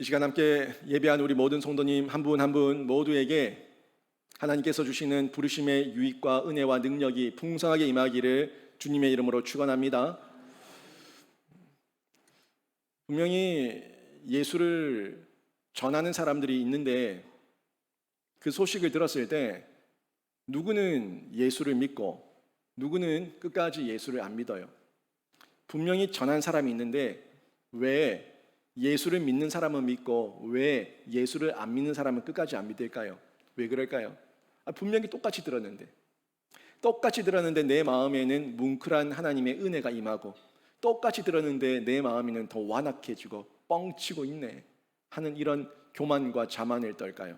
이 시간 함께 예배한 우리 모든 성도님 한 분 한 분 모두에게 하나님께서 주시는 부르심의 유익과 은혜와 능력이 풍성하게 임하기를 주님의 이름으로 축원합니다. 분명히 예수를 전하는 사람들이 있는데 그 소식을 들었을 때 누구는 예수를 믿고 누구는 끝까지 예수를 안 믿어요. 분명히 전한 사람이 있는데 왜 예수를 믿는 사람은 믿고 왜 예수를 안 믿는 사람은 끝까지 안 믿을까요? 왜 그럴까요? 분명히 똑같이 들었는데 내 마음에는 뭉클한 하나님의 은혜가 임하고 똑같이 들었는데 내 마음에는 더 완악해지고 뻥치고 있네 하는 이런 교만과 자만을 떨까요?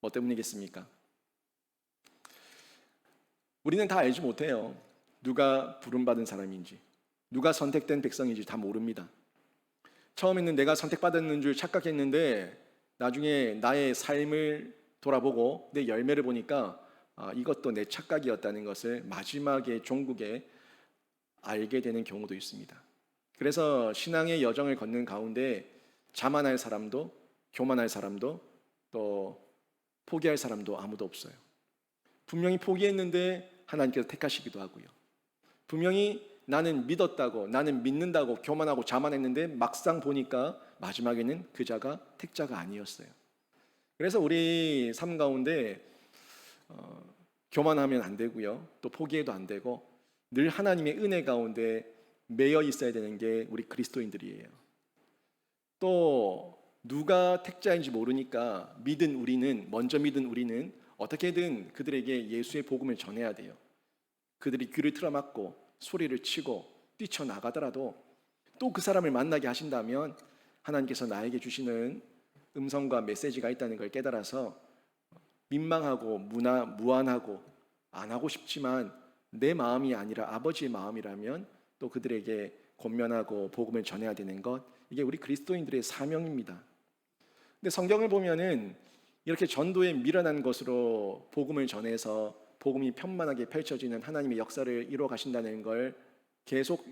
뭐 때문이겠습니까? 우리는 다 알지 못해요. 누가 부름받은 사람인지, 누가 선택된 백성인지 다 모릅니다. 처음에는 내가 선택받았는 줄 착각했는데 나중에 나의 삶을 돌아보고 내 열매를 보니까 이것도 내 착각이었다는 것을 마지막에 종국에 알게 되는 경우도 있습니다. 그래서 신앙의 여정을 걷는 가운데 자만할 사람도 교만할 사람도 또 포기할 사람도 아무도 없어요. 분명히 포기했는데 하나님께서 택하시기도 하고요. 분명히 나는 믿었다고, 나는 믿는다고 교만하고 자만했는데 막상 보니까 마지막에는 그 자가 택자가 아니었어요. 그래서 우리 삶 가운데 교만하면 안 되고요. 또 포기해도 안 되고 늘 하나님의 은혜 가운데 매여 있어야 되는 게 우리 그리스도인들이에요. 또 누가 택자인지 모르니까 먼저 믿은 우리는 어떻게든 그들에게 예수의 복음을 전해야 돼요. 그들이 귀를 틀어막고 소리를 치고 뛰쳐나가더라도 또 그 사람을 만나게 하신다면 하나님께서 나에게 주시는 음성과 메시지가 있다는 걸 깨달아서 민망하고 무안하고 안 하고 싶지만 내 마음이 아니라 아버지의 마음이라면 또 그들에게 권면하고 복음을 전해야 되는 것, 이게 우리 그리스도인들의 사명입니다. 근데 성경을 보면은 이렇게 전도에 미련한 것으로 복음을 전해서 복음이 편만하게 펼쳐지는 하나님의 역사를 이루어 가신다는 걸 계속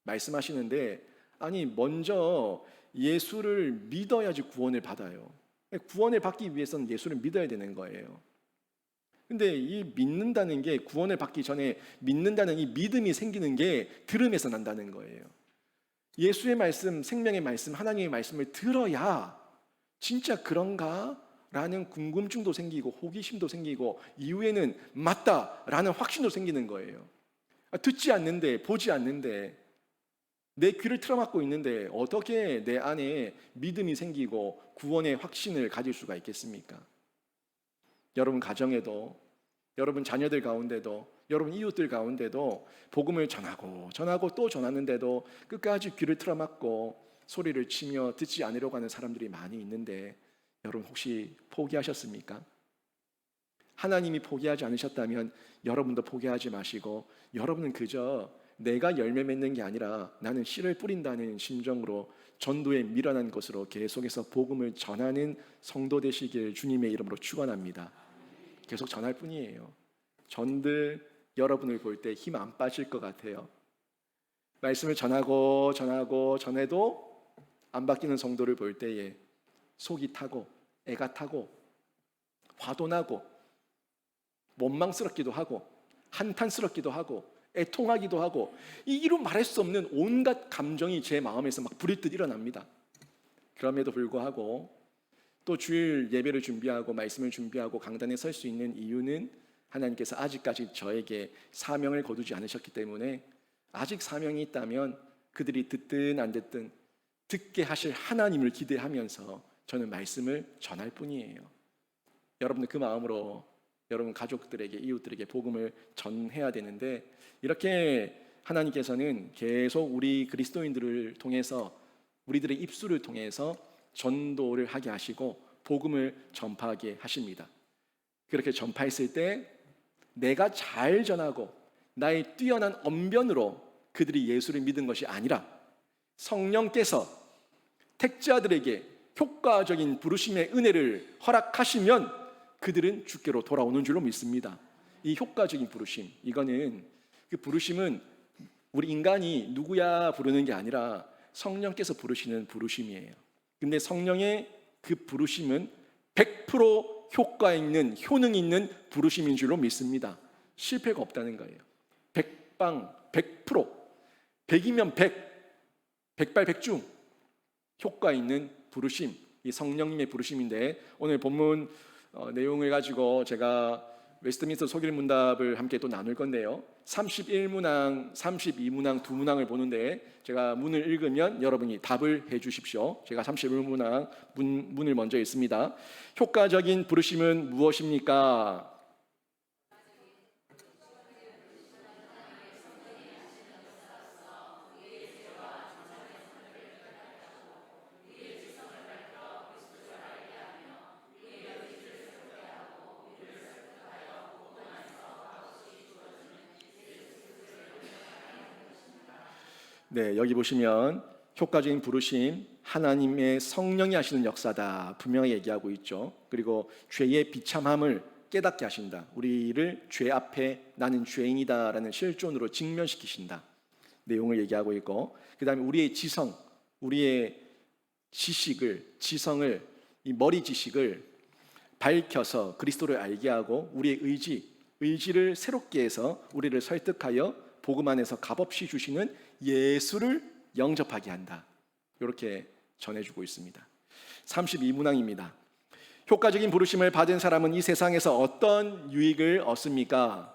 말씀하시는데, 아니 먼저 예수를 믿어야지 구원을 받아요. 구원을 받기 위해서는 예수를 믿어야 되는 거예요. 근데 이 믿는다는 게, 구원을 받기 전에 믿는다는 이 믿음이 생기는 게 들음에서 난다는 거예요. 예수의 말씀, 생명의 말씀, 하나님의 말씀을 들어야 진짜 그런가? 라는 궁금증도 생기고 호기심도 생기고 이후에는 맞다라는 확신도 생기는 거예요. 듣지 않는데, 보지 않는데, 내 귀를 틀어막고 있는데 어떻게 내 안에 믿음이 생기고 구원의 확신을 가질 수가 있겠습니까? 여러분 가정에도, 여러분 자녀들 가운데도, 여러분 이웃들 가운데도 복음을 전하고 또 전하는데도 끝까지 귀를 틀어막고 소리를 치며 듣지 않으려고 하는 사람들이 많이 있는데, 여러분 혹시 포기하셨습니까? 하나님이 포기하지 않으셨다면 여러분도 포기하지 마시고, 여러분은 그저 내가 열매 맺는 게 아니라 나는 씨를 뿌린다는 심정으로 전도에 미련한 것으로 계속해서 복음을 전하는 성도 되시길 주님의 이름으로 축원합니다. 계속 전할 뿐이에요. 전들 여러분을 볼 때 힘 안 빠질 것 같아요. 말씀을 전해도 안 바뀌는 성도를 볼 때에 속이 타고 애가 타고 화도 나고 원망스럽기도 하고 한탄스럽기도 하고 애통하기도 하고, 이루 말할 수 없는 온갖 감정이 제 마음에서 막 부릿듯 일어납니다. 그럼에도 불구하고 또 주일 예배를 준비하고 말씀을 준비하고 강단에 설 수 있는 이유는 하나님께서 아직까지 저에게 사명을 거두지 않으셨기 때문에, 아직 사명이 있다면 그들이 듣든 안 듣든 듣게 하실 하나님을 기대하면서 저는 말씀을 전할 뿐이에요. 여러분들 그 마음으로 여러분 가족들에게, 이웃들에게 복음을 전해야 되는데, 이렇게 하나님께서는 계속 우리 그리스도인들을 통해서, 우리들의 입술을 통해서 전도를 하게 하시고 복음을 전파하게 하십니다. 그렇게 전파했을 때 내가 잘 전하고 나의 뛰어난 언변으로 그들이 예수를 믿은 것이 아니라 성령께서 택자들에게 효과적인 부르심의 은혜를 허락하시면 그들은 주께로 돌아오는 줄로 믿습니다. 이 효과적인 부르심, 이거는 그 부르심은 우리 인간이 누구야 부르는 게 아니라 성령께서 부르시는 부르심이에요. 근데 성령의 그 부르심은 100% 효과 있는, 효능 있는 부르심인 줄로 믿습니다. 실패가 없다는 거예요. 100% 100이면 100발백중 효과 있는 부르심, 이 성령님의 부르심인데, 오늘 본문 내용을 가지고 제가 웨스트민스터 소길 문답을 함께 또 나눌 건데요. 31문항, 32문항 두 문항을 보는데 제가 문을 읽으면 여러분이 답을 해 주십시오. 제가 31문항 문을 먼저 읽습니다. 효과적인 부르심은 무엇입니까? 네, 여기 보시면 효과적인 부르심, 하나님의 성령이 하시는 역사다 분명히 얘기하고 있죠. 그리고 죄의 비참함을 깨닫게 하신다. 우리를 죄 앞에 나는 죄인이다라는 실존으로 직면시키신다. 내용을 얘기하고 있고, 그 다음에 우리의 지성, 우리의 지성을, 이 머리 지식을 밝혀서 그리스도를 알게 하고, 우리의 의지를 새롭게 해서 우리를 설득하여 복음 안에서 값없이 주시는 예수를 영접하게 한다. 이렇게 전해주고 있습니다. 32문항입니다. 효과적인 부르심을 받은 사람은 이 세상에서 어떤 유익을 얻습니까?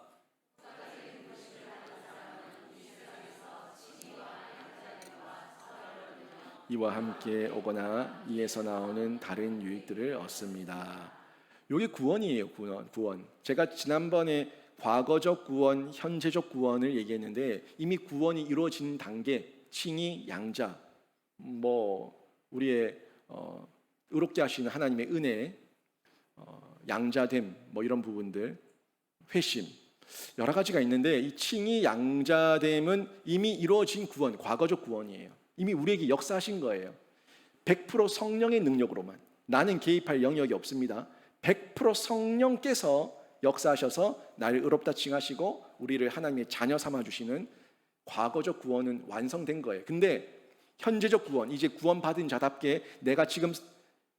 이와 함께 오거나 이에서 나오는 다른 유익들을 얻습니다. 이게 구원이에요. 구원. 제가 지난번에 과거적 구원, 현재적 구원을 얘기했는데, 이미 구원이 이루어진 단계, 칭의, 양자, 우리의 의롭게 하시는 하나님의 은혜, 양자됨, 이런 부분들, 회심, 여러 가지가 있는데, 이 칭의, 양자됨은 이미 이루어진 구원, 과거적 구원이에요. 이미 우리에게 역사하신 거예요. 100% 성령의 능력으로만. 나는 개입할 영역이 없습니다. 100% 성령께서 역사하셔서 나를 의롭다 칭하시고 우리를 하나님의 자녀 삼아주시는 과거적 구원은 완성된 거예요. 근데 현재적 구원, 이제 구원받은 자답게 내가 지금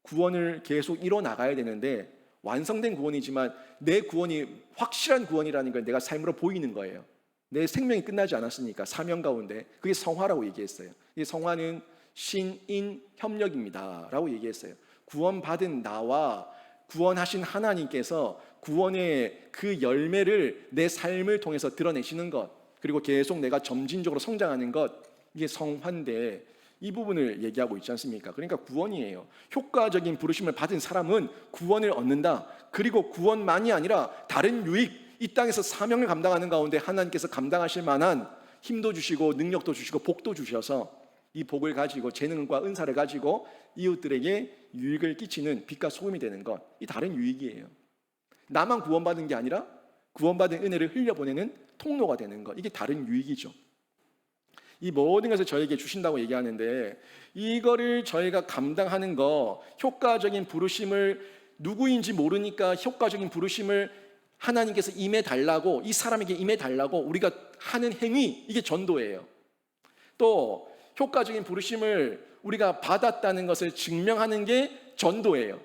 구원을 계속 이뤄나가야 되는데, 완성된 구원이지만 내 구원이 확실한 구원이라는 걸 내가 삶으로 보이는 거예요. 내 생명이 끝나지 않았으니까 사명 가운데. 그게 성화라고 얘기했어요. 이 성화는 신인 협력입니다 라고 얘기했어요. 구원받은 나와 구원하신 하나님께서 구원의 그 열매를 내 삶을 통해서 드러내시는 것, 그리고 계속 내가 점진적으로 성장하는 것, 이게 성화인데 이 부분을 얘기하고 있지 않습니까? 그러니까 구원이에요. 효과적인 부르심을 받은 사람은 구원을 얻는다. 그리고 구원만이 아니라 다른 유익, 이 땅에서 사명을 감당하는 가운데 하나님께서 감당하실 만한 힘도 주시고 능력도 주시고 복도 주셔서 이 복을 가지고 재능과 은사를 가지고 이웃들에게 유익을 끼치는 빛과 소금이 되는 것, 이 다른 유익이에요. 나만 구원받은 게 아니라 구원받은 은혜를 흘려보내는 통로가 되는 것, 이게 다른 유익이죠. 이 모든 것을 저에게 주신다고 얘기하는데, 이거를 저희가 감당하는 거, 효과적인 부르심을, 누구인지 모르니까 효과적인 부르심을 하나님께서 임해달라고, 이 사람에게 임해달라고 우리가 하는 행위, 이게 전도예요. 또 효과적인 부르심을 우리가 받았다는 것을 증명하는 게 전도예요.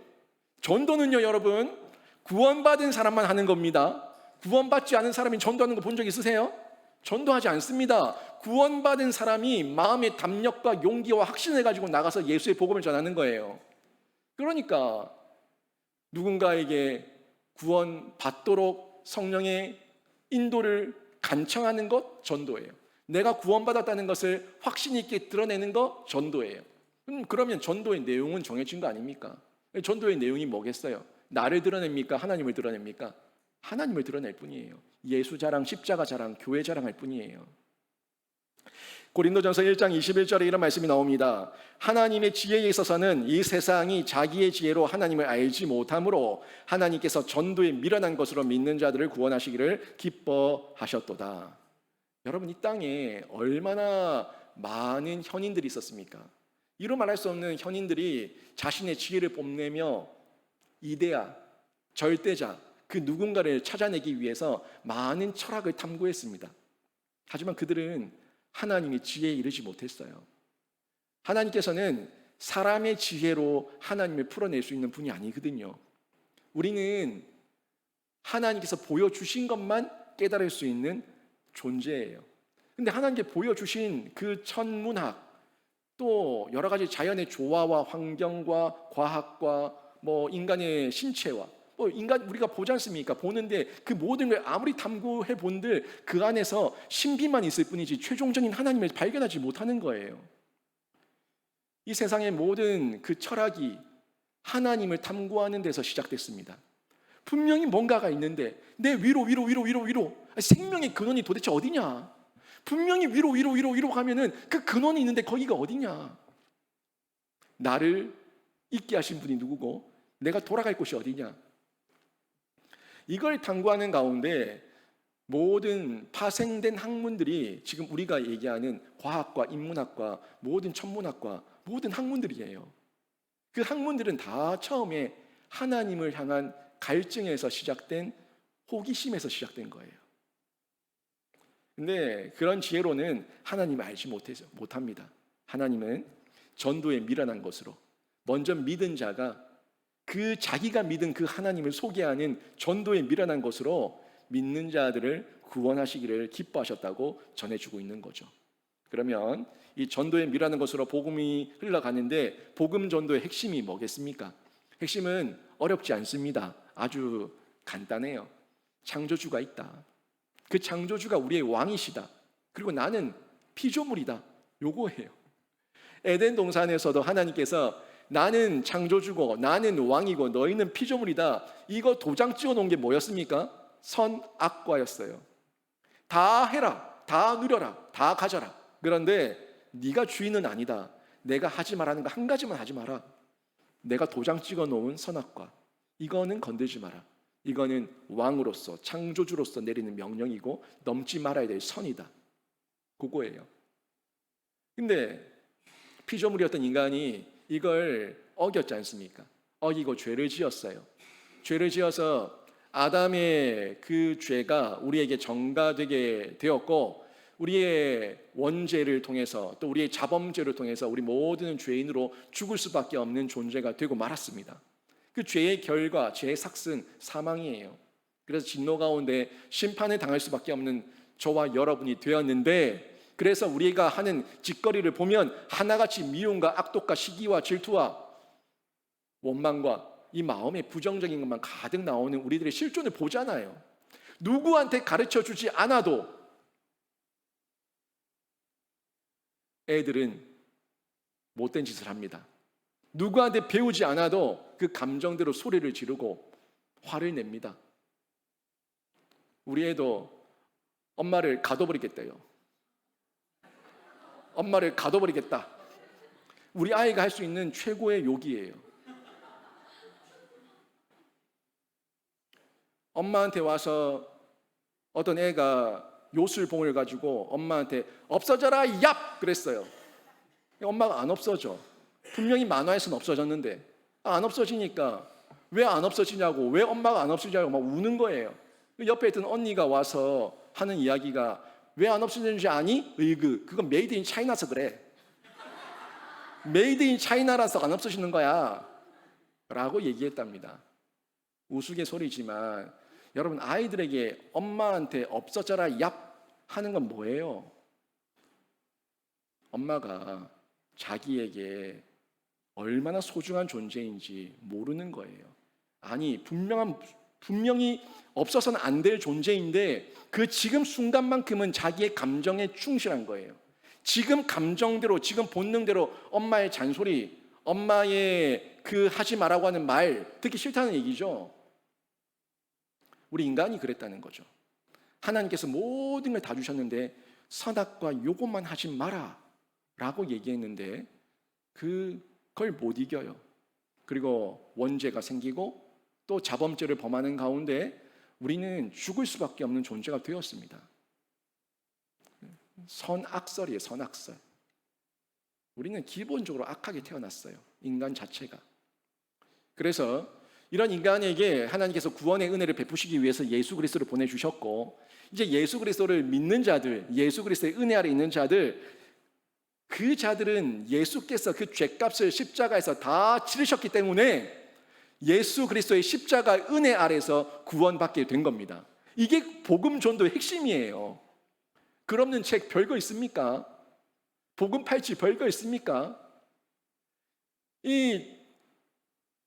전도는요, 여러분, 구원받은 사람만 하는 겁니다. 구원받지 않은 사람이 전도하는 거 본 적 있으세요? 전도하지 않습니다. 구원받은 사람이 마음의 담력과 용기와 확신을 가지고 나가서 예수의 복음을 전하는 거예요. 그러니까 누군가에게 구원받도록 성령의 인도를 간청하는 것, 전도예요. 내가 구원받았다는 것을 확신 있게 드러내는 것, 전도예요. 그러면 전도의 내용은 정해진 거 아닙니까? 전도의 내용이 뭐겠어요? 나를 드러냅니까? 하나님을 드러냅니까? 하나님을 드러낼 뿐이에요. 예수 자랑, 십자가 자랑, 교회 자랑할 뿐이에요. 고린도전서 1장 21절에 이런 말씀이 나옵니다. 하나님의 지혜에 있어서는 이 세상이 자기의 지혜로 하나님을 알지 못하므로 하나님께서 전도에 미련한 것으로 믿는 자들을 구원하시기를 기뻐하셨도다. 여러분, 이 땅에 얼마나 많은 현인들이 있었습니까? 이루 말할 수 없는 현인들이 자신의 지혜를 뽐내며 이데아, 절대자, 그 누군가를 찾아내기 위해서 많은 철학을 탐구했습니다. 하지만 그들은 하나님의 지혜에 이르지 못했어요. 하나님께서는 사람의 지혜로 하나님을 풀어낼 수 있는 분이 아니거든요. 우리는 하나님께서 보여주신 것만 깨달을 수 있는 존재예요. 근데 하나님께 보여주신 그 천문학, 또 여러 가지 자연의 조화와 환경과 과학과 인간의 신체와 인간 우리가 보지 않습니까? 보는데 그 모든 걸 아무리 탐구해 본들 그 안에서 신비만 있을 뿐이지 최종적인 하나님을 발견하지 못하는 거예요. 이 세상의 모든 그 철학이 하나님을 탐구하는 데서 시작됐습니다. 분명히 뭔가가 있는데 내 위로 생명의 근원이 도대체 어디냐? 분명히 위로 가면은 그 근원이 있는데 거기가 어디냐? 나를 있게 하신 분이 누구고 내가 돌아갈 곳이 어디냐? 이걸 탐구하는 가운데 모든 파생된 학문들이 지금 우리가 얘기하는 과학과 인문학과 모든 천문학과 모든 학문들이에요. 그 학문들은 다 처음에 하나님을 향한 갈증에서 시작된 호기심에서 시작된 거예요. 근데 그런 지혜로는 하나님을 알지 못합니다. 하나님은 전도에 미련한 것으로 먼저 믿은 자가 그 자기가 믿은 그 하나님을 소개하는 전도에 미련한 것으로 믿는 자들을 구원하시기를 기뻐하셨다고 전해주고 있는 거죠. 그러면 이 전도에 미련한 것으로 복음이 흘러가는데 복음 전도의 핵심이 뭐겠습니까? 핵심은 어렵지 않습니다. 아주 간단해요. 창조주가 있다. 그 창조주가 우리의 왕이시다. 그리고 나는 피조물이다. 요거예요. 에덴 동산에서도 하나님께서 나는 창조주고 나는 왕이고 너희는 피조물이다. 이거 도장 찍어놓은 게 뭐였습니까? 선악과였어요. 다 해라, 다 누려라, 다 가져라. 그런데 네가 주인은 아니다. 내가 하지 말라는 거 한 가지만 하지 마라. 내가 도장 찍어놓은 선악과 이거는 건들지 마라. 이거는 왕으로서 창조주로서 내리는 명령이고 넘지 말아야 될 선이다. 그거예요. 근데 피조물이었던 인간이 이걸 어겼지 않습니까? 어기고 죄를 지었어요. 죄를 지어서 아담의 그 죄가 우리에게 전가되게 되었고 우리의 원죄를 통해서 또 우리의 자범죄를 통해서 우리 모든 죄인으로 죽을 수밖에 없는 존재가 되고 말았습니다. 그 죄의 결과, 죄의 삭은 사망이에요. 그래서 진노 가운데 심판을 당할 수밖에 없는 저와 여러분이 되었는데 그래서 우리가 하는 짓거리를 보면 하나같이 미움과 악독과 시기와 질투와 원망과 이 마음에 부정적인 것만 가득 나오는 우리들의 실존을 보잖아요. 누구한테 가르쳐주지 않아도 애들은 못된 짓을 합니다. 누구한테 배우지 않아도 그 감정대로 소리를 지르고 화를 냅니다. 우리 애도 엄마를 가둬버리겠대요. 엄마를 가둬버리겠다. 우리 아이가 할 수 있는 최고의 욕이에요. 엄마한테 와서 어떤 애가 요술봉을 가지고 엄마한테 없어져라 얍! 그랬어요. 엄마가 안 없어져. 분명히 만화에서는 없어졌는데 안 없어지니까 왜 안 없어지냐고, 왜 엄마가 안 없어지냐고 막 우는 거예요. 옆에 있던 언니가 와서 하는 이야기가 왜 안 없어지는지 아니? 으이그, 그건 메이드 인 차이나서 그래. 메이드 인 차이나라서 안 없어지는 거야 라고 얘기했답니다. 우스갯소리지만 여러분, 아이들에게 엄마한테 없어져라 얍 하는 건 뭐예요? 엄마가 자기에게 얼마나 소중한 존재인지 모르는 거예요. 아니, 분명히 없어서는 안 될 존재인데 그 지금 순간만큼은 자기의 감정에 충실한 거예요. 지금 감정대로, 지금 본능대로 엄마의 잔소리, 엄마의 그 하지 말라고 하는 말 듣기 싫다는 얘기죠. 우리 인간이 그랬다는 거죠. 하나님께서 모든 걸 다 주셨는데 선악과 요것만 하지 마라 라고 얘기했는데 그걸 못 이겨요. 그리고 원죄가 생기고 또 자범죄를 범하는 가운데 우리는 죽을 수밖에 없는 존재가 되었습니다. 선악설이에요. 선악설. 우리는 기본적으로 악하게 태어났어요. 인간 자체가. 그래서 이런 인간에게 하나님께서 구원의 은혜를 베푸시기 위해서 예수 그리스도를 보내주셨고, 이제 예수 그리스도를 믿는 자들, 예수 그리스도의 은혜 아래 있는 자들, 그 자들은 예수께서 그 죄값을 십자가에서 다 치르셨기 때문에 예수 그리스도의 십자가 은혜 아래서 구원받게 된 겁니다. 이게 복음 전도의 핵심이에요. 글 없는 책 별거 있습니까? 복음 팔찌 별거 있습니까? 이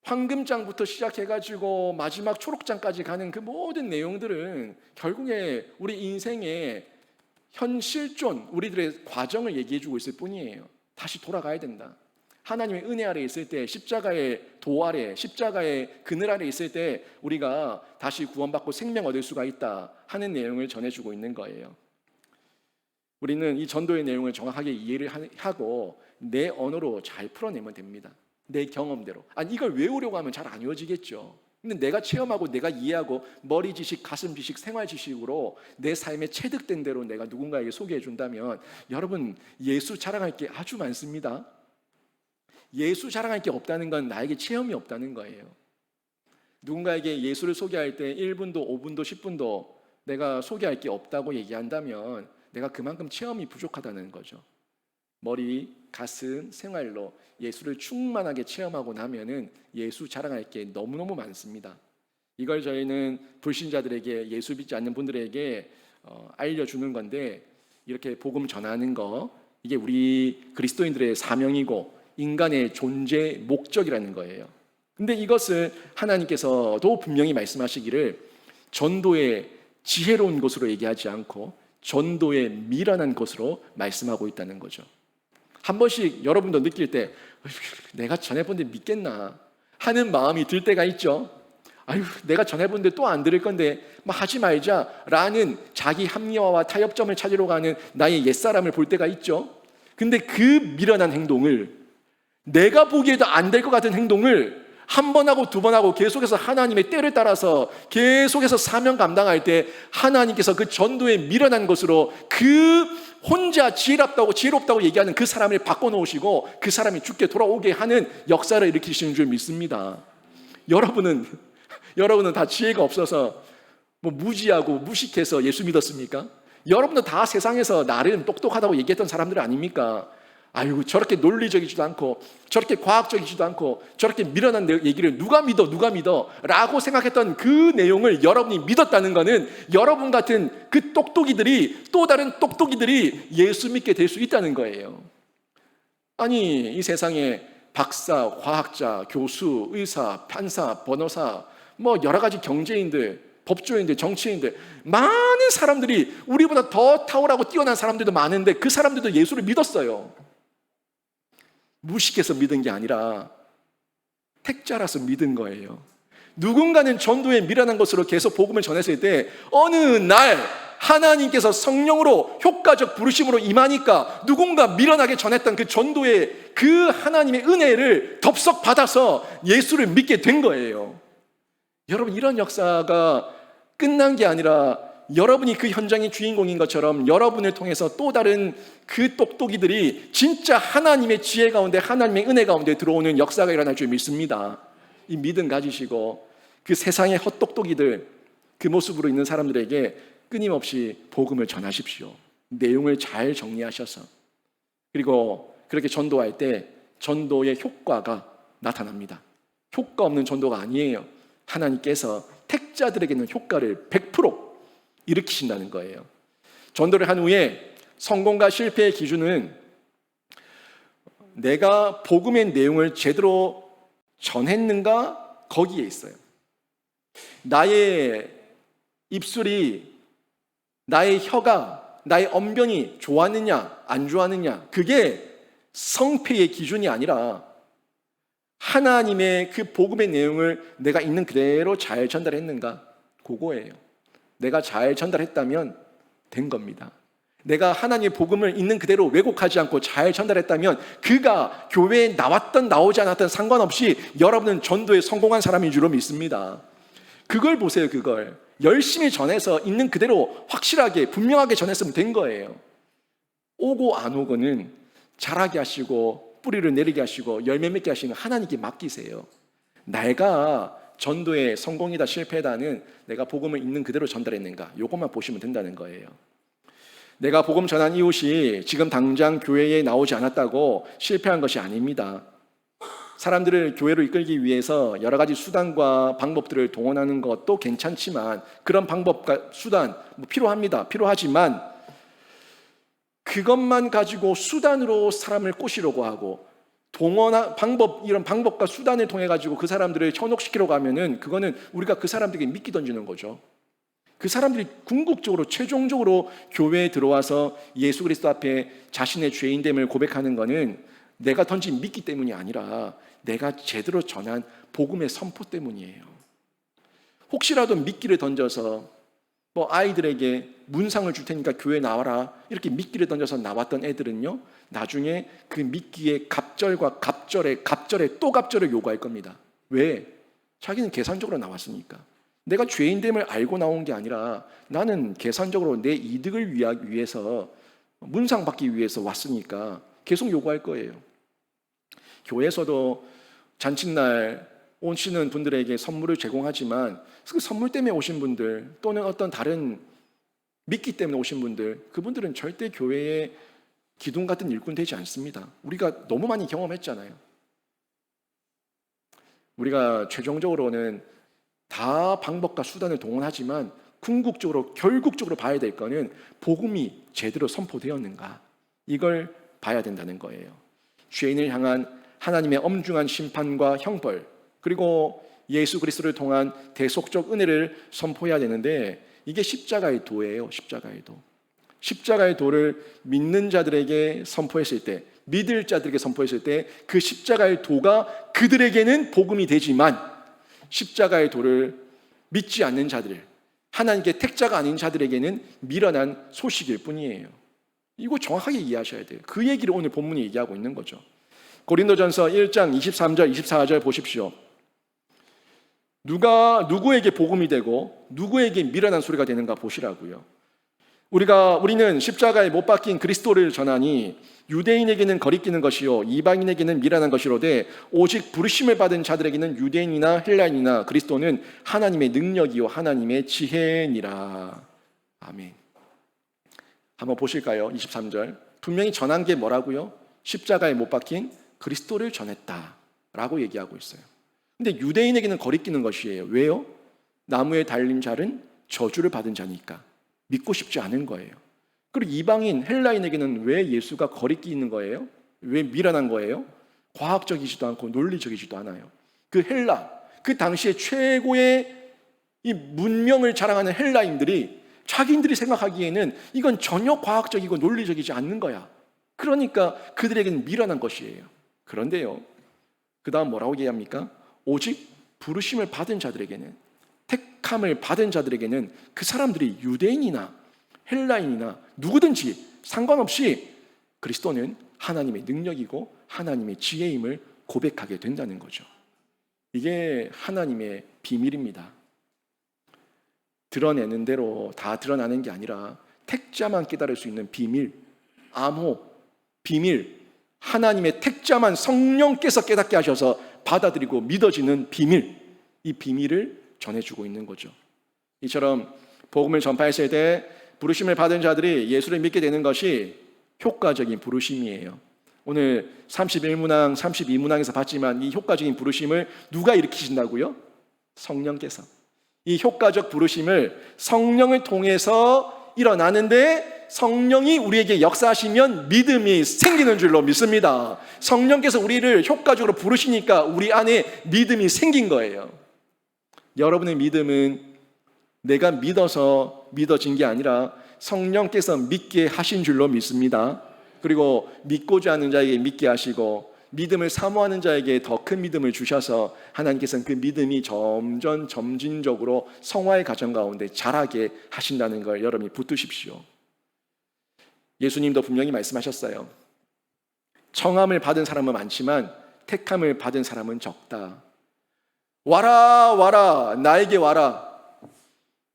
황금장부터 시작해가지고 마지막 초록장까지 가는 그 모든 내용들은 결국에 우리 인생의 현실존, 우리들의 과정을 얘기해주고 있을 뿐이에요. 다시 돌아가야 된다. 하나님의 은혜 아래 있을 때, 십자가의 도 아래, 십자가의 그늘 아래 있을 때 우리가 다시 구원받고 생명 얻을 수가 있다 하는 내용을 전해주고 있는 거예요. 우리는 이 전도의 내용을 정확하게 이해를 하고 내 언어로 잘 풀어내면 됩니다. 내 경험대로. 아니, 이걸 외우려고 하면 잘 안 외워지겠죠. 근데 내가 체험하고 내가 이해하고 머리 지식, 가슴 지식, 생활 지식으로 내 삶에 체득된 대로 내가 누군가에게 소개해 준다면 여러분, 예수 자랑할 게 아주 많습니다. 예수 자랑할 게 없다는 건 나에게 체험이 없다는 거예요. 누군가에게 예수를 소개할 때 1분도 5분도 10분도 내가 소개할 게 없다고 얘기한다면 내가 그만큼 체험이 부족하다는 거죠. 머리, 가슴, 생활로 예수를 충만하게 체험하고 나면은 예수 자랑할 게 너무너무 많습니다. 이걸 저희는 불신자들에게, 예수 믿지 않는 분들에게 알려주는 건데, 이렇게 복음 전하는 거, 이게 우리 그리스도인들의 사명이고 인간의 존재 목적이라는 거예요. 근데 이것을 하나님께서도 분명히 말씀하시기를 전도의 지혜로운 것으로 얘기하지 않고 전도의 미련한 것으로 말씀하고 있다는 거죠. 한 번씩 여러분도 느낄 때 내가 전해본데 믿겠나 하는 마음이 들 때가 있죠. 아유, 내가 전해본데 또 안 들을 건데 뭐 하지 말자라는 자기 합리화와 타협점을 찾으러 가는 나의 옛사람을 볼 때가 있죠. 근데 그 미련한 행동을, 내가 보기에도 안 될 것 같은 행동을 한 번 하고 두 번 하고 계속해서 하나님의 때를 따라서 계속해서 사명 감당할 때 하나님께서 그 전도에 미련한 것으로 그 혼자 지혜롭다고 얘기하는 그 사람을 바꿔놓으시고 그 사람이 죽게 돌아오게 하는 역사를 일으키시는 줄 믿습니다. 여러분은 다 지혜가 없어서 뭐 무지하고 무식해서 예수 믿었습니까? 여러분도 다 세상에서 나름 똑똑하다고 얘기했던 사람들 아닙니까? 아유, 저렇게 논리적이지도 않고 저렇게 과학적이지도 않고 저렇게 미련한 얘기를 누가 믿어 라고 생각했던 그 내용을 여러분이 믿었다는 것은 여러분 같은 그 똑똑이들이, 또 다른 똑똑이들이 예수 믿게 될 수 있다는 거예요. 아니, 이 세상에 박사, 과학자, 교수, 의사, 판사, 변호사, 뭐 여러 가지 경제인들, 법조인들, 정치인들, 많은 사람들이, 우리보다 더 탁월하고 뛰어난 사람들도 많은데 그 사람들도 예수를 믿었어요. 무식해서 믿은 게 아니라 택자라서 믿은 거예요. 누군가는 전도에 미련한 것으로 계속 복음을 전했을 때 어느 날 하나님께서 성령으로 효과적 부르심으로 임하니까 누군가 미련하게 전했던 그 전도의 그 하나님의 은혜를 덥석 받아서 예수를 믿게 된 거예요. 여러분, 이런 역사가 끝난 게 아니라 여러분이 그 현장의 주인공인 것처럼 여러분을 통해서 또 다른 그 똑똑이들이 진짜 하나님의 지혜 가운데, 하나님의 은혜 가운데 들어오는 역사가 일어날 줄 믿습니다. 이 믿음 가지시고 그 세상의 헛똑똑이들, 그 모습으로 있는 사람들에게 끊임없이 복음을 전하십시오. 내용을 잘 정리하셔서. 그리고 그렇게 전도할 때 전도의 효과가 나타납니다. 효과 없는 전도가 아니에요. 하나님께서 택자들에게는 효과를 100% 일으키신다는 거예요. 전도를 한 후에 성공과 실패의 기준은 내가 복음의 내용을 제대로 전했는가 거기에 있어요. 나의 입술이, 나의 혀가, 나의 언변이 좋았느냐 안 좋았느냐, 그게 성패의 기준이 아니라 하나님의 그 복음의 내용을 내가 있는 그대로 잘 전달했는가, 그거예요. 내가 잘 전달했다면 된 겁니다. 내가 하나님의 복음을 있는 그대로 왜곡하지 않고 잘 전달했다면 그가 교회에 나왔던 나오지 않았던 상관없이 여러분은 전도에 성공한 사람인 줄로 믿습니다. 그걸 보세요. 그걸 열심히 전해서 있는 그대로 확실하게 분명하게 전했으면 된 거예요. 오고 안 오고는 자라게 하시고 뿌리를 내리게 하시고 열매 맺게 하시는 하나님께 맡기세요. 내가 전도의 성공이다 실패다는 내가 복음을 있는 그대로 전달했는가, 이것만 보시면 된다는 거예요. 내가 복음 전한 이웃이 지금 당장 교회에 나오지 않았다고 실패한 것이 아닙니다. 사람들을 교회로 이끌기 위해서 여러 가지 수단과 방법들을 동원하는 것도 괜찮지만, 그런 방법과 수단 필요합니다. 필요하지만 그것만 가지고 수단으로 사람을 꼬시려고 하고 이런 방법과 수단을 통해 가지고 그 사람들을 현혹시키려고 하면은 그거는 우리가 그 사람들에게 미끼 던지는 거죠. 그 사람들이 궁극적으로 최종적으로 교회에 들어와서 예수 그리스도 앞에 자신의 죄인됨을 고백하는 것은 내가 던진 미끼 때문이 아니라 내가 제대로 전한 복음의 선포 때문이에요. 혹시라도 미끼를 던져서 아이들에게 문상을 줄 테니까 교회에 나와라 이렇게 미끼를 던져서 나왔던 애들은요, 나중에 그 미끼의 갑절과 갑절에 또 갑절을 요구할 겁니다. 왜? 자기는 계산적으로 나왔으니까. 내가 죄인됨을 알고 나온 게 아니라 나는 계산적으로 내 이득을 위해서 문상 받기 위해서 왔으니까 계속 요구할 거예요. 교회에서도 잔칫날 오시는 분들에게 선물을 제공하지만 그 선물 때문에 오신 분들 또는 어떤 다른 미끼 때문에 오신 분들, 그분들은 절대 교회의 기둥 같은 일꾼 되지 않습니다. 우리가 너무 많이 경험했잖아요. 우리가 최종적으로는 다 방법과 수단을 동원하지만 결국적으로 봐야 될 거는 복음이 제대로 선포되었는가, 이걸 봐야 된다는 거예요. 죄인을 향한 하나님의 엄중한 심판과 형벌, 그리고 예수 그리스도를 통한 대속적 은혜를 선포해야 되는데, 이게 십자가의 도예요. 십자가의 도를 믿는 자들에게 선포했을 때, 믿을 자들에게 선포했을 때 그 십자가의 도가 그들에게는 복음이 되지만, 십자가의 도를 믿지 않는 자들, 하나님께 택자가 아닌 자들에게는 미련한 소식일 뿐이에요. 이거 정확하게 이해하셔야 돼요. 그 얘기를 오늘 본문이 얘기하고 있는 거죠. 고린도전서 1장 23절 24절 보십시오. 누구에게 복음이 되고 누구에게 미련한 소리가 되는가 보시라고요. 우리는 십자가에 못 박힌 그리스도를 전하니 유대인에게는 거리끼는 것이요 이방인에게는 미련한 것이로되 오직 부르심을 받은 자들에게는 유대인이나 헬라인이나 그리스도는 하나님의 능력이요 하나님의 지혜니라. 아멘. 한번 보실까요? 23절. 분명히 전한 게 뭐라고요? 십자가에 못 박힌 그리스도를 전했다라고 얘기하고 있어요. 근데 유대인에게는 거리끼는 것이에요. 왜요? 나무에 달린 자는 저주를 받은 자니까 믿고 싶지 않은 거예요. 그리고 이방인, 헬라인에게는 왜 예수가 거리끼는 거예요? 왜 미련한 거예요? 과학적이지도 않고 논리적이지도 않아요. 그 당시에 최고의 이 문명을 자랑하는 헬라인들이 자기들이 생각하기에는 이건 전혀 과학적이고 논리적이지 않는 거야. 그러니까 그들에게는 미련한 것이에요. 그런데요, 그 다음 뭐라고 얘기합니까? 오직 부르심을 받은 자들에게는, 택함을 받은 자들에게는, 그 사람들이 유대인이나 헬라인이나 누구든지 상관없이 그리스도는 하나님의 능력이고 하나님의 지혜임을 고백하게 된다는 거죠. 이게 하나님의 비밀입니다. 드러내는 대로 다 드러나는 게 아니라 택자만 깨달을 수 있는 비밀, 암호, 비밀, 하나님의 택자만 성령께서 깨닫게 하셔서 받아들이고 믿어지는 비밀, 이 비밀을 전해주고 있는 거죠. 이처럼 복음을 전파했을 때 부르심을 받은 자들이 예수를 믿게 되는 것이 효과적인 부르심이에요. 오늘 31문항, 32문항에서 봤지만 이 효과적인 부르심을 누가 일으키신다고요? 성령께서. 이 효과적 부르심을 성령을 통해서 일어나는데, 성령이 우리에게 역사하시면 믿음이 생기는 줄로 믿습니다. 성령께서 우리를 효과적으로 부르시니까 우리 안에 믿음이 생긴 거예요. 여러분의 믿음은 내가 믿어서 믿어진 게 아니라 성령께서 믿게 하신 줄로 믿습니다. 그리고 믿고자 하는 자에게 믿게 하시고 믿음을 사모하는 자에게 더 큰 믿음을 주셔서 하나님께서는 그 믿음이 점진적으로 성화의 과정 가운데 자라게 하신다는 걸 여러분이 붙드십시오. 예수님도 분명히 말씀하셨어요. 청함을 받은 사람은 많지만 택함을 받은 사람은 적다. 와라 나에게 와라.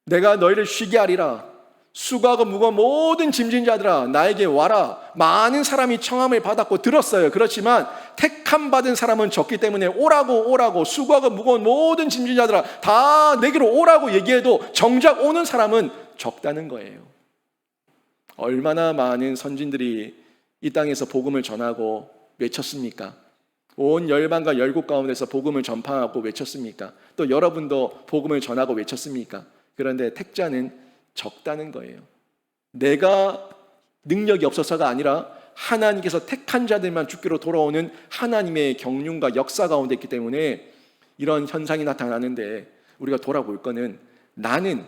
내가 너희를 쉬게 하리라. 수고하고 무거운 모든 짐진 자들아 나에게 와라. 많은 사람이 청함을 받았고 들었어요. 그렇지만 택함 받은 사람은 적기 때문에 오라고 수고하고 무거운 모든 짐진 자들아 다 내게로 오라고 얘기해도 정작 오는 사람은 적다는 거예요. 얼마나 많은 선진들이 이 땅에서 복음을 전하고 외쳤습니까? 온 열방과 열국 가운데서 복음을 전파하고 외쳤습니까? 또 여러분도 복음을 전하고 외쳤습니까? 그런데 택자는 적다는 거예요. 내가 능력이 없어서가 아니라 하나님께서 택한 자들만 주께로 돌아오는 하나님의 경륜과 역사 가운데 있기 때문에 이런 현상이 나타나는데, 우리가 돌아볼 거는 나는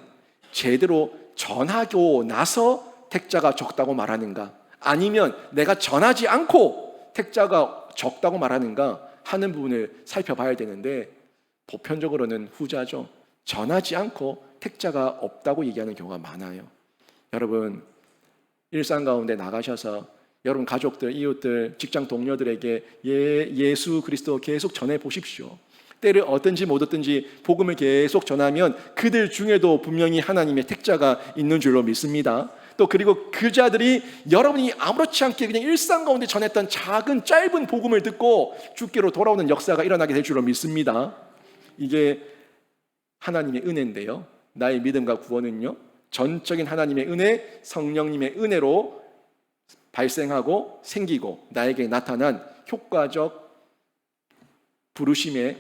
제대로 전하고 나서 택자가 적다고 말하는가, 아니면 내가 전하지 않고 택자가 적다고 말하는가 하는 부분을 살펴봐야 되는데, 보편적으로는 후자죠. 전하지 않고 택자가 없다고 얘기하는 경우가 많아요. 여러분, 일상 가운데 나가셔서 여러분 가족들, 이웃들, 직장 동료들에게 예수 그리스도 계속 전해 보십시오. 때를 얻든지 못 얻든지 복음을 계속 전하면 그들 중에도 분명히 하나님의 택자가 있는 줄로 믿습니다. 또 그리고 그 자들이 여러분이 아무렇지 않게 그냥 일상 가운데 전했던 작은 짧은 복음을 듣고 주께로 돌아오는 역사가 일어나게 될 줄로 믿습니다. 이게 하나님의 은혜인데요, 나의 믿음과 구원은요, 전적인 하나님의 은혜, 성령님의 은혜로 발생하고 생기고 나에게 나타난 효과적 부르심의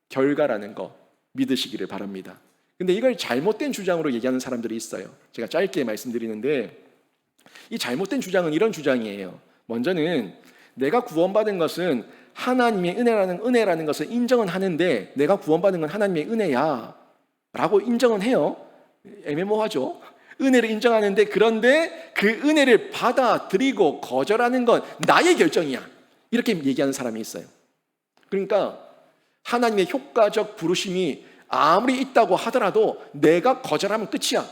결과라는 거 믿으시기를 바랍니다. 근데 이걸 잘못된 주장으로 얘기하는 사람들이 있어요. 제가 짧게 말씀드리는데, 이 잘못된 주장은 이런 주장이에요. 먼저는 내가 구원받은 것은 하나님의 은혜라는 것을 인정은 하는데, 내가 구원받은 건 하나님의 은혜야 라고 인정은 해요. 애매모호하죠. 은혜를 인정하는데, 그런데 그 은혜를 받아들이고 거절하는 건 나의 결정이야, 이렇게 얘기하는 사람이 있어요. 그러니까 하나님의 효과적 부르심이 아무리 있다고 하더라도 내가 거절하면 끝이야.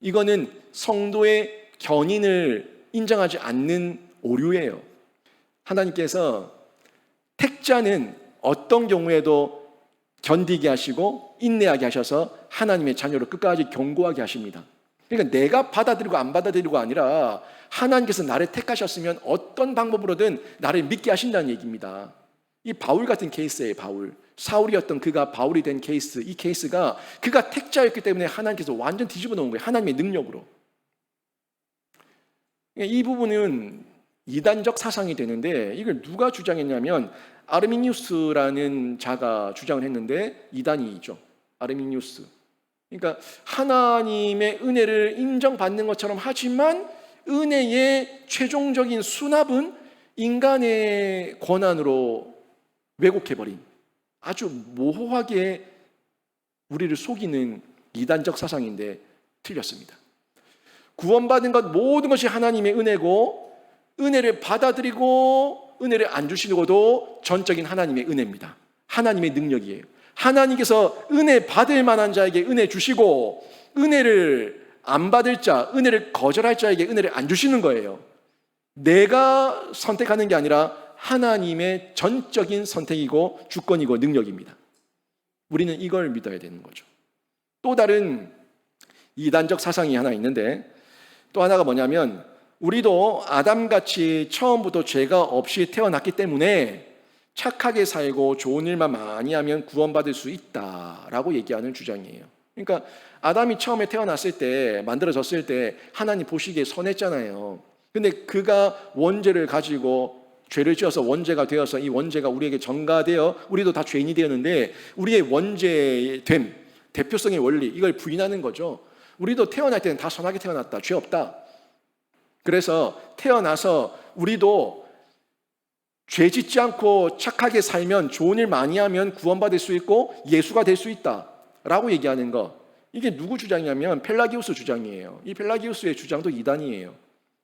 이거는 성도의 견인을 인정하지 않는 오류예요. 하나님께서 택자는 어떤 경우에도 견디게 하시고 인내하게 하셔서 하나님의 자녀로 끝까지 견고하게 하십니다. 그러니까 내가 받아들이고 안 받아들이고 아니라 하나님께서 나를 택하셨으면 어떤 방법으로든 나를 믿게 하신다는 얘기입니다. 이 바울 같은 케이스예요. 바울, 사울이었던 그가 바울이 된 케이스, 이 케이스가 그가 택자였기 때문에 하나님께서 완전 뒤집어 놓은 거예요. 하나님의 능력으로. 이 부분은 이단적 사상이 되는데, 이걸 누가 주장했냐면 아르미니우스라는 자가 주장을 했는데, 이단이죠. 아르미니우스. 그러니까 하나님의 은혜를 인정받는 것처럼 하지만 은혜의 최종적인 수납은 인간의 권한으로 왜곡해버린 아주 모호하게 우리를 속이는 이단적 사상인데 틀렸습니다. 구원받은 것 모든 것이 하나님의 은혜고, 은혜를 받아들이고 은혜를 안 주시고도 전적인 하나님의 은혜입니다. 하나님의 능력이에요. 하나님께서 은혜 받을 만한 자에게 은혜 주시고, 은혜를 안 받을 자, 은혜를 거절할 자에게 은혜를 안 주시는 거예요. 내가 선택하는 게 아니라 하나님의 전적인 선택이고 주권이고 능력입니다. 우리는 이걸 믿어야 되는 거죠. 또 다른 이단적 사상이 하나 있는데, 또 하나가 뭐냐면, 우리도 아담같이 처음부터 죄가 없이 태어났기 때문에 착하게 살고 좋은 일만 많이 하면 구원받을 수 있다라고 얘기하는 주장이에요. 그러니까 아담이 처음에 태어났을 때, 만들어졌을 때 하나님 보시기에 선했잖아요. 근데 그가 원죄를 가지고 죄를 지어서 원죄가 되어서 이 원죄가 우리에게 전가되어 우리도 다 죄인이 되었는데, 우리의 원죄됨, 대표성의 원리, 이걸 부인하는 거죠. 우리도 태어날 때는 다 선하게 태어났다, 죄 없다. 그래서 태어나서 우리도 죄 짓지 않고 착하게 살면, 좋은 일 많이 하면 구원받을 수 있고 예수가 될 수 있다라고 얘기하는 거, 이게 누구 주장이냐면 펠라기우스 주장이에요. 이 펠라기우스의 주장도 이단이에요.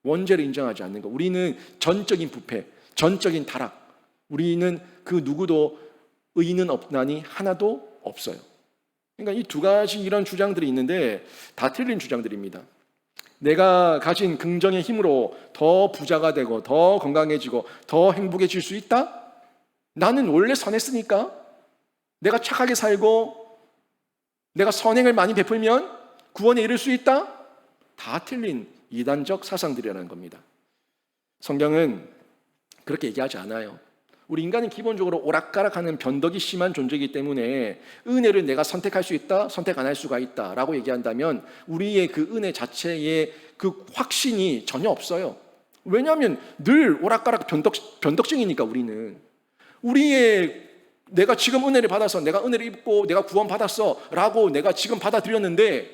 원죄를 인정하지 않는 거. 우리는 전적인 부패, 전적인 타락, 우리는 그 누구도 의인은 없나니 하나도 없어요. 그러니까 이 두 가지 이런 주장들이 있는데 다 틀린 주장들입니다. 내가 가진 긍정의 힘으로 더 부자가 되고 더 건강해지고 더 행복해질 수 있다? 나는 원래 선했으니까, 내가 착하게 살고 내가 선행을 많이 베풀면 구원에 이를 수 있다? 다 틀린 이단적 사상들이라는 겁니다. 성경은 그렇게 얘기하지 않아요. 우리 인간은 기본적으로 오락가락하는 변덕이 심한 존재이기 때문에 은혜를 내가 선택할 수 있다, 선택 안 할 수가 있다라고 얘기한다면 우리의 그 은혜 자체의 그 확신이 전혀 없어요. 왜냐하면 늘 오락가락 변덕증이니까 우리는. 내가 지금 은혜를 받아서 내가 은혜를 입고 내가 구원받았어 라고 내가 지금 받아들였는데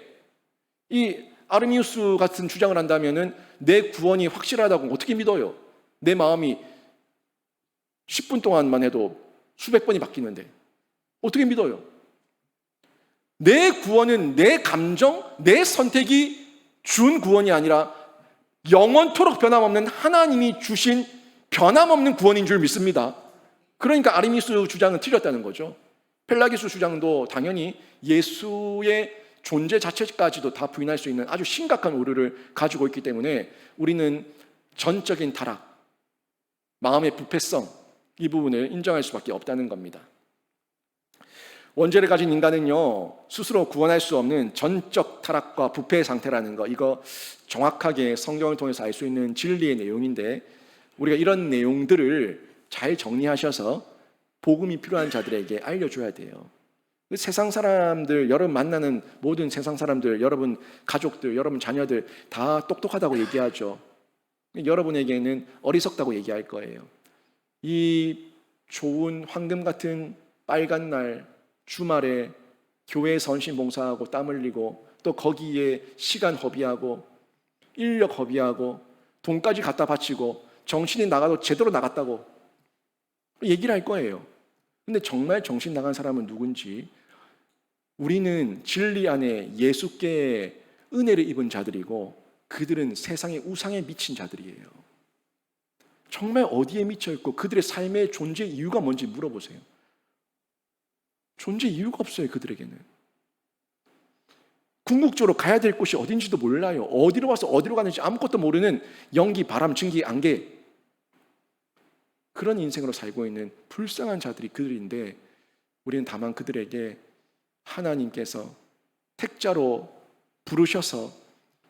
이 아르미우스 같은 주장을 한다면은 내 구원이 확실하다고 어떻게 믿어요? 내 마음이 10분 동안만 해도 수백 번이 바뀌는데 어떻게 믿어요? 내 구원은 내 감정, 내 선택이 준 구원이 아니라 영원토록 변함없는 하나님이 주신 변함없는 구원인 줄 믿습니다. 그러니까 아르미우스 주장은 틀렸다는 거죠. 펠라기우스 주장도 당연히 예수의 존재 자체까지도 다 부인할 수 있는 아주 심각한 오류를 가지고 있기 때문에 우리는 전적인 타락, 마음의 부패성, 이 부분을 인정할 수밖에 없다는 겁니다. 원죄를 가진 인간은요, 스스로 구원할 수 없는 전적 타락과 부패의 상태라는 거, 이거 정확하게 성경을 통해서 알 수 있는 진리의 내용인데 우리가 이런 내용들을 잘 정리하셔서 복음이 필요한 자들에게 알려줘야 돼요. 세상 사람들, 여러분 만나는 모든 세상 사람들, 여러분 가족들, 여러분 자녀들 다 똑똑하다고 얘기하죠. 여러분에게는 어리석다고 얘기할 거예요. 이 좋은 황금 같은 빨간 날 주말에 교회 선신 봉사하고 땀 흘리고 또 거기에 시간 허비하고 인력 허비하고 돈까지 갖다 바치고 정신이 나가도 제대로 나갔다고 얘기를 할 거예요. 근데 정말 정신 나간 사람은 누군지, 우리는 진리 안에 예수께 은혜를 입은 자들이고 그들은 세상의 우상에 미친 자들이에요. 정말 어디에 미쳐 있고 그들의 삶의 존재 이유가 뭔지 물어보세요. 존재 이유가 없어요, 그들에게는. 궁극적으로 가야 될 곳이 어딘지도 몰라요. 어디로 와서 어디로 가는지 아무것도 모르는 연기, 바람, 증기, 안개, 그런 인생으로 살고 있는 불쌍한 자들이 그들인데 우리는 다만 그들에게 하나님께서 택자로 부르셔서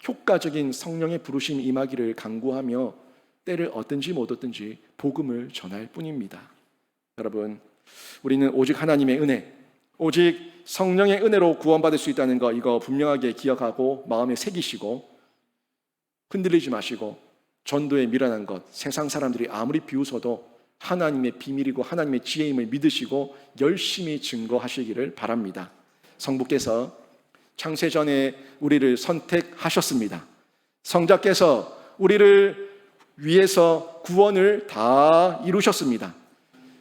효과적인 성령의 부르심이 임하기를 간구하며 때를 얻든지 못 얻든지 복음을 전할 뿐입니다. 여러분, 우리는 오직 하나님의 은혜, 오직 성령의 은혜로 구원받을 수 있다는 거, 이거 분명하게 기억하고 마음에 새기시고 흔들리지 마시고 전도에 미련한 것, 세상 사람들이 아무리 비웃어도 하나님의 비밀이고 하나님의 지혜임을 믿으시고 열심히 증거하시기를 바랍니다. 성부께서 창세전에 우리를 선택하셨습니다. 성자께서 우리를 위해서 구원을 다 이루셨습니다.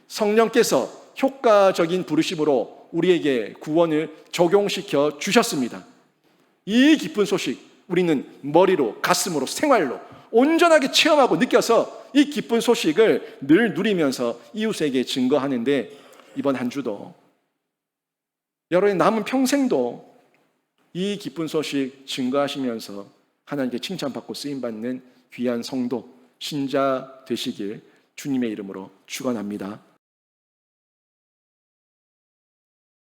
성령께서 효과적인 부르심으로 우리에게 구원을 적용시켜 주셨습니다. 이 기쁜 소식 우리는 머리로, 가슴으로, 생활로 온전하게 체험하고 느껴서 이 기쁜 소식을 늘 누리면서 이웃에게 증거하는데 이번 한 주도 여러분의 남은 평생도 이 기쁜 소식 증거하시면서 하나님께 칭찬받고 쓰임받는 귀한 성도, 신자 되시길 주님의 이름으로 축원합니다.